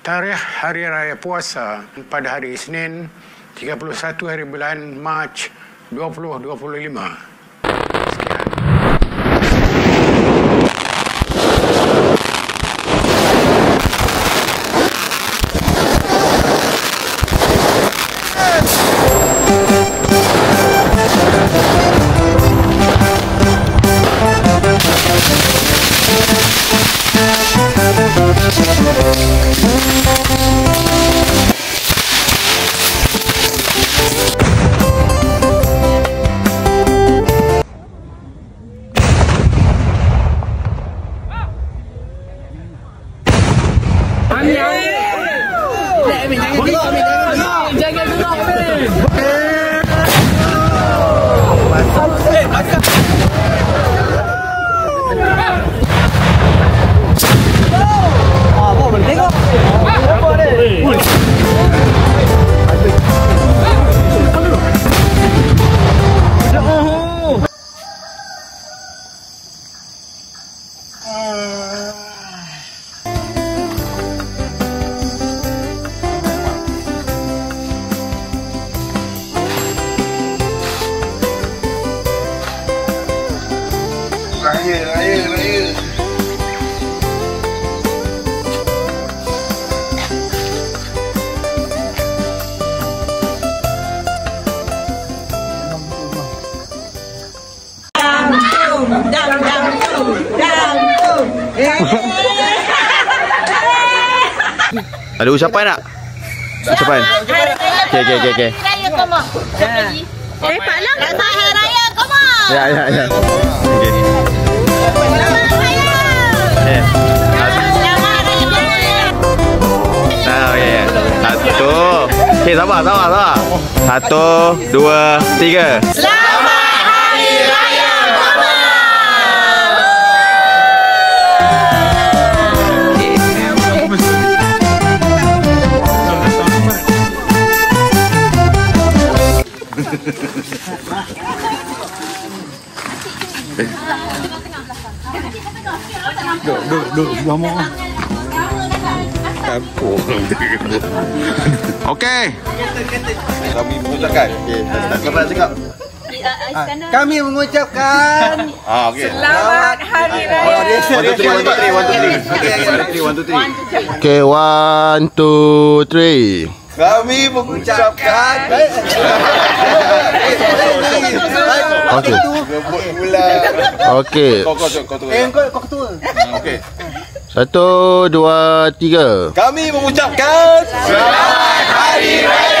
Tarikh Hari Raya Puasa pada hari Isnin 31 hari bulan Mac 2025. Raya. Ada ucapan tak? Ucapan. Okey. Raya kamu. Pak Lang. Selamat Raya kamu. Ya. Okey. Selamat Raya. Ya. Satu. Okey, sabar. 1, 2, 3. Selamat Hari Raya kamu. Duduk sebelah mana? Kampung. Okey. Kami mengucapkan. Okey, selamat cakap. Kami mengucapkan Okey. Selamat Hari Raya. 1, 2, 3. Okay, 1, 2, 3. kami mengucapkan Okey. Rebut pula. Okey. Kau tu. Kau ketua. Okey. 1, 2, 3. Kami mengucapkan Selamat Hari Raya.